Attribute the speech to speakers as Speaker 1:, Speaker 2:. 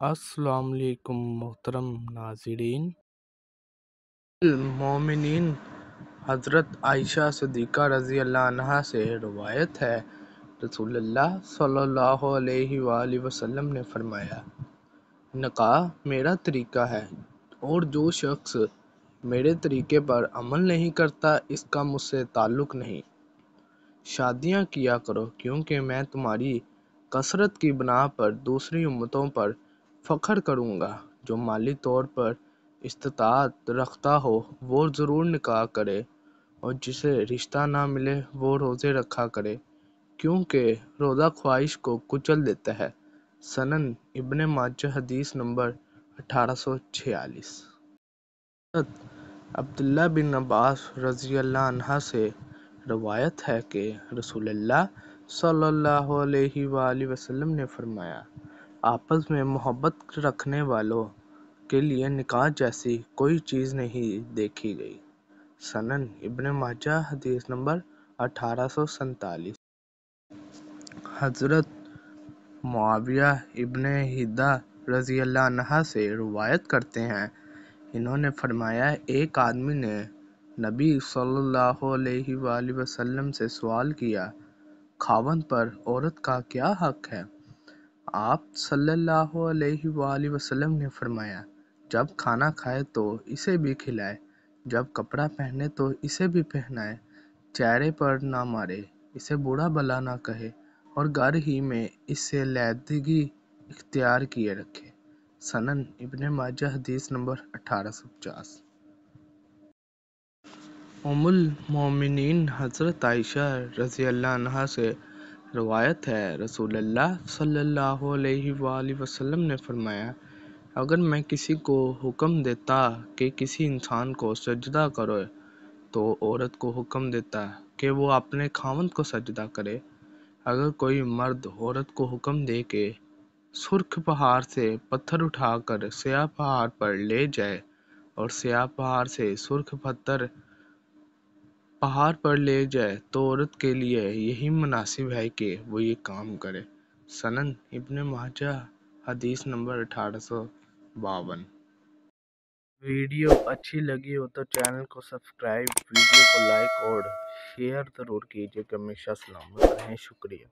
Speaker 1: السلام علیکم محترم ناظرین۔ المومنین حضرت عائشہ صدیقہ رضی اللہ عنہا سے روایت ہے، رسول اللہ صلی اللہ علیہ وآلہ وسلم نے فرمایا، نکاح میرا طریقہ ہے اور جو شخص میرے طریقے پر عمل نہیں کرتا اس کا مجھ سے تعلق نہیں۔ شادیاں کیا کرو کیونکہ میں تمہاری کثرت کی بنا پر دوسری امتوں پر فخر کروں گا۔ جو مالی طور پر استطاعت رکھتا ہو وہ ضرور نکاح کرے، اور جسے رشتہ نہ ملے وہ روزے رکھا کرے، کیونکہ روزہ خواہش کو کچل دیتا ہے۔ سنن ابن ماجہ حدیث نمبر 1846۔ حضرت عبداللہ بن عباس رضی اللہ عنہ سے روایت ہے کہ رسول اللہ صلی اللہ علیہ وآلہ وسلم نے فرمایا، آپس میں محبت رکھنے والوں کے لیے نکاح جیسی کوئی چیز نہیں دیکھی گئی۔ سنن ابن ماجہ حدیث نمبر 1847۔ حضرت معاویہ ابن حیدہ رضی اللہ عنہ سے روایت کرتے ہیں، انہوں نے فرمایا، ایک آدمی نے نبی صلی اللہ علیہ وآلہ وسلم سے سوال کیا، خاوند پر عورت کا کیا حق ہے؟ آپ صلی اللہ علیہ وآلہ وسلم نے فرمایا، جب کھانا کھائے تو اسے بھی کھلائے، جب کپڑا پہنے تو اسے بھی پہنائے، چہرے پر نہ مارے، اسے برا بھلا نہ کہے، اور گھر ہی میں اس سے علیحدگی اختیار کیے رکھے۔ سنن ابن ماجہ حدیث نمبر 1850۔ ام المومنین حضرت عائشہ رضی اللہ عنہا سے روایت ہے، رسول اللہ صلی اللہ علیہ وآلہ وسلم نے فرمایا، اگر میں کسی کو حکم دیتا کہ کسی انسان کو سجدہ کرو تو عورت کو حکم دیتا کہ وہ اپنے خاوند کو سجدہ کرے۔ اگر کوئی مرد عورت کو حکم دے کہ سرخ پہاڑ سے پتھر اٹھا کر سیاہ پہاڑ پر لے جائے اور سیاہ پہاڑ سے سرخ پتھر پہاڑ پر لے جائے تو عورت کے لیے یہی مناسب ہے کہ وہ یہ کام کرے۔ سنن ابن ماجہ حدیث نمبر 1852۔ ویڈیو اچھی لگی ہو تو چینل کو سبسکرائب، ویڈیو کو لائک اور شیئر ضرور کیجیے کہ ہمیشہ سلامت رہیں۔ شکریہ۔